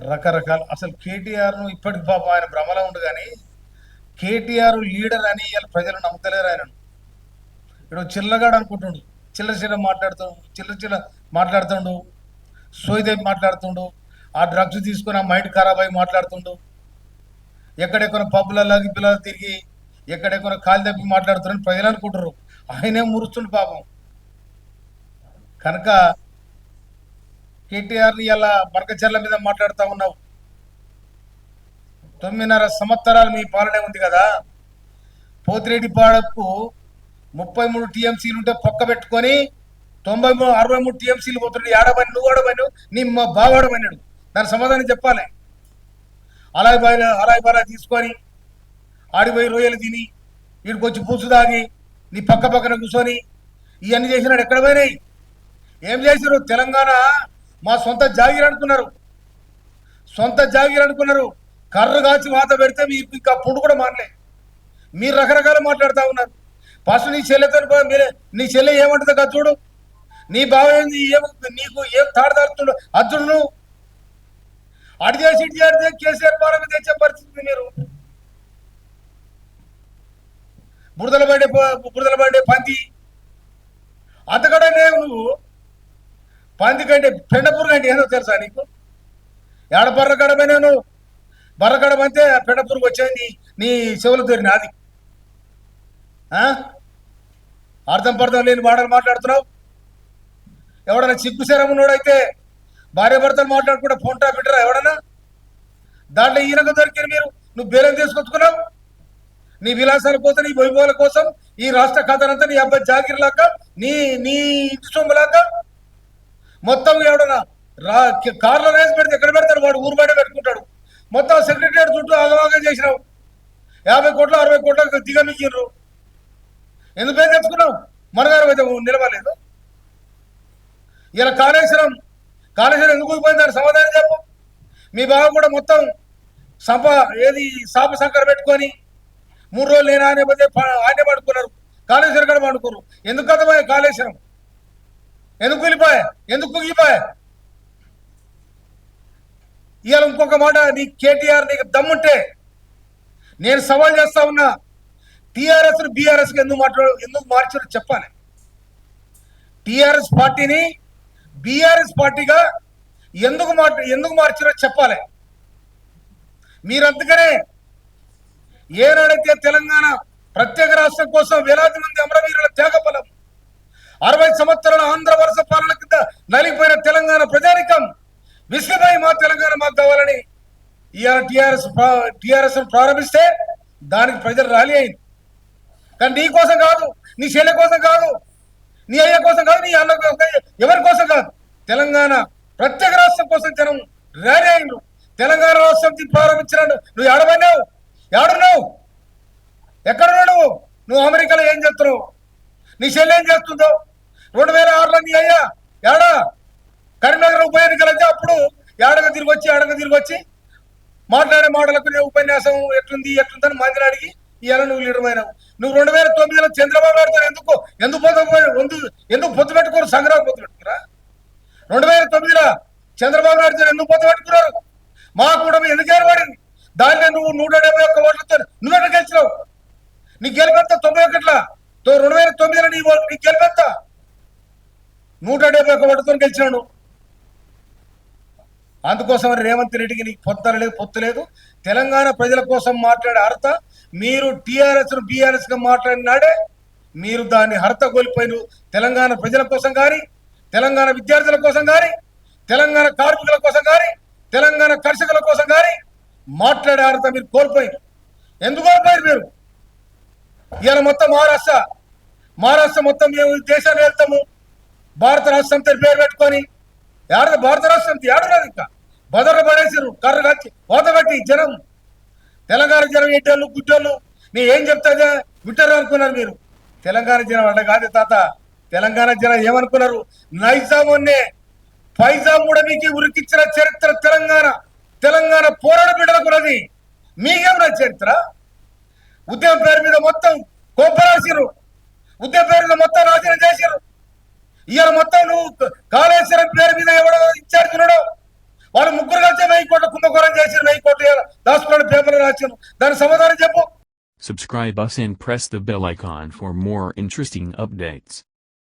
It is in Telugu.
రకరకాల అసలు కేటీఆర్ను ఇప్పటికి పాపం ఆయన భ్రమలో ఉండు కానీ కేటీఆర్ లీడర్ అని ఇలా ప్రజలు నమ్ముతలేరు ఆయనను. ఇప్పుడు చిల్లగాడు అనుకుంటుండు, చిల్లర చిల్లర మాట్లాడుతుండు, చిల్లర చిల్లర మాట్లాడుతుండు, సోయిదేవి మాట్లాడుతుండు, ఆ డ్రగ్స్ తీసుకుని ఆ మైండ్ ఖరాబ్ అయి మాట్లాడుతుండు, ఎక్కడెక్కడ పబ్బులలోకి పిల్లలు తిరిగి ఎక్కడెక్కడ కాలు తప్పి మాట్లాడుతున్నారని ప్రజలు అనుకుంటారు. ఆయనే మురుస్తుండు పాపం. కనుక కేటీఆర్ని ఇలా బరకచర్ల మీద మాట్లాడుతూ ఉన్నావు. 9.5 సంవత్సరాలు మీ పాలనే ఉంది కదా. పోతిరెడ్డిపాడకు 33 టీఎంసీలు ఉంటే పక్క పెట్టుకొని 63 టీఎంసీలు పోతుండే. ఆడబని నువ్వు ఆడబని నీ మా బావాడమన్నాడు. దాని సమాధానం చెప్పాలి. అలాయి బాగా తీసుకొని ఆడిపోయి రొయ్యలు తిని వీడికి వచ్చి పూసు తాగి నీ పక్క పక్కన కూర్చొని ఇవన్నీ చేసినాడు. ఎక్కడ పోయినాయి? ఏం చేశారు? తెలంగాణ మా సొంత జాగీర్ అనుకున్నారు, సొంత జాగీర్ అనుకున్నారు. కర్ర కాచి వాత పెడితే మీకు ఇంకా పుండు కూడా మానలే. మీరు రకరకాలు మాట్లాడుతూ ఉన్నారు. ఫస్ట్ నీ చెల్లెతో నీ చెల్లె ఏమంటుందో కదా చూడు. నీ బావ ఏంది, నీకు ఏం తాడుతాడుతుండో అర్జును అడి చేసి ఇటు చేస్తే కేసీఆర్ పాలన తెచ్చే పరిస్థితి. మీరు బురదల పడే పంది అంతకడే నువ్వు. పంది కంటే పెండపూర్ కంటే ఏదో తెలుసా నీకు? ఏడ బర్రగడమైనా నువ్వు బర్రగడమంటే పెండపూర్కి వచ్చేది నీ చెవులు దొరిన అది. అర్థం పర్థం లేని మాటలు మాట్లాడుతున్నావు. ఎవడన్నా సిగ్గుశరమునోడైతే భార్య భర్తలు మాట్లాడుకుంటే ఫోన్ టాప్ పెట్టరా ఎవడన్నా? దాంట్లో ఈయనకు దొరికిన మీరు నువ్వు బేరం తీసుకొచ్చుకున్నావు. నీ విలాసాల కోసం, నీ వైభవాల కోసం ఈ రాష్ట్ర ఖాతానంతా నీ అబ్బాయి జాగిర్ లాగా, నీ నీ ఇంటి సొమ్ములాగా మొత్తం ఎవడన్నా కార్లో రేసి పెడితే ఎక్కడ పెడతాడు? వాడు ఊరు బయట పెట్టుకుంటాడు. మొత్తం సెక్రటరీ చుట్టూ ఆగవాగం చేసినావు. 50 కోట్లు 60 కోట్లకు దిగమిగిర్రు. ఎందుకు పేరు తెచ్చుకున్నావు? మనగారు అయితే నిలవలేదు. ఇలా కాళేశ్వరం ఎందుకు పోయిందని సమాధానం చెప్పు. మీ బావ కూడా మొత్తం సాప సంకర పెట్టుకొని 3 రోజులు నేను ఆయనే పడుకున్నారు. కాళేశ్వరం కూడా పడుకున్నారు. ఎందుకు కదపోయా కాళేశ్వరం? ఎందుకు వెళ్ళిపోయా? ఎందుకు కుగిపోయా? ఇవాళ ఇంకొక మాట, నీ కేటీఆర్ నీకు దమ్ముంటే నేను సవాల్ చేస్తా ఉన్నా. టీఆర్ఎస్ బీఆర్ఎస్ ఎందుకు మార్చారో చెప్పాలి. టీఆర్ఎస్ పార్టీని బీఆర్ఎస్ పార్టీగా ఎందుకు మార్చారో చెప్పాలి. మీరంతకనే ఏనాడైతే తెలంగాణ ప్రత్యేక రాష్ట్రం కోసం వేలాది మంది అమరవీరుల త్యాగఫలం, 60 సంవత్సరాల ఆంధ్ర వరుస పాలన కింద నలిగిపోయిన తెలంగాణ ప్రజానికం విసిగిపోయి మా తెలంగాణ మాకు కావాలని ఇవాళ టీఆర్ఎస్ ప్రారంభిస్తే దానికి ప్రజలు ర్యాలీ అయింది. కానీ నీ కోసం కాదు, నీ చెల్లె కోసం కాదు, నీ అయ్య కోసం కాదు, నీ అన్న ఎవరి కోసం కాదు. తెలంగాణ ప్రత్యేక రాష్ట్రం కోసం జనం ర్యాలీ అయిండు. తెలంగాణ రాష్ట్రం ప్రారంభించినాడు. నువ్వు ఏడబడినావు? ఏడున్నావు? ఎక్కడున్నావు నువ్వు? అమెరికాలో ఏం చేస్తున్నావు? నీ చెల్లె ఏం చేస్తుందో? 2006లో నీ అయ్యా ఏడా కరీంనగర్ ఉప ఎన్నికలు అయితే అప్పుడు ఏడగ తిరిగి వచ్చి మాట్లాడే మాటలకు ఉపన్యాసం ఎట్లుందని మందిని అడిగి ఇవాళ నువ్వు లీడర్ అయినావు. నువ్వు 2009లో చంద్రబాబు నాయుడు ఎందుకు పొత్తు పెట్టుకోరు? సంగ్రహం పొత్తు పెట్టుకురా. 2009లో చంద్రబాబు నాయుడు ఎందుకు పొత్తు పెట్టుకున్నారు? మా కూడా ఎందుకు ఏర్పడింది? దానిలో నువ్వు 171 ఓట్లతో నువ్వెట్లా గెలిచినావు? నీ గెలిపెత్త 91లా 2009లో నీ గెలిపెత్త 171 ఓట్లతో గెలిచినాడు. అందుకోసం రేవంత్ రెడ్డికి నీకు పొత్తు లేదు. తెలంగాణ ప్రజల కోసం మాట్లాడే అర్హత మీరు టీఆర్ఎస్ బీఆర్ఎస్ గా మాట్లాడినాడే మీరు దాన్ని అర్హత కోల్పోయిన. తెలంగాణ ప్రజల కోసం కానీ, తెలంగాణ విద్యార్థుల కోసం కానీ, తెలంగాణ కార్మికుల కోసం కానీ, తెలంగాణ కర్షకుల కోసం కానీ మాట్లాడే అర్హత మీరు కోల్పోయింది. ఎందుకు కోల్పోయారు మీరు? ఇవాళ మొత్తం మహారాష్ట్ర మొత్తం మేము దేశాన్ని వెళ్తాము, భారత రాష్ట్రం పేరు పెట్టుకొని భారత రాష్ట్రం ఏడున్నది. ఇంకా బదర్లు పడేసారు, కర్ర కాచి కోత పెట్టి జనం. తెలంగాణ జనం ఎట్టోళ్ళు గుడ్డోళ్ళు మీరు ఏం చెప్తాగా వింటారు అనుకున్నారు మీరు. తెలంగాణ జనం అట్లా కాదు తాత. తెలంగాణ జనం ఏమనుకున్నారు? నైజామున్నే ఫైజాం కూడా మీకు ఉరికిచ్చిన చరిత్ర తెలంగాణ పోరాట బిడ్డలకున్నది. మీకేమన్నా చరిత్ర? ఉద్యమం పేరు మీద మొత్తం కోపరాసిరు, ఉద్యమం పేరు మీద మొత్తం నాశనం చేసిరు. ఇవాళ మొత్తం నువ్వు కాళేశ్వరం పేరు మీద ఎవడో ఇన్ఛార్జ్ ఉన్నాడో వాళ్ళు ముగ్గురు కలిసి 1000 కోట్ల రాశాను, దాని సమాధానం చెప్పు. Subscribe us and press the bell icon for more interesting updates.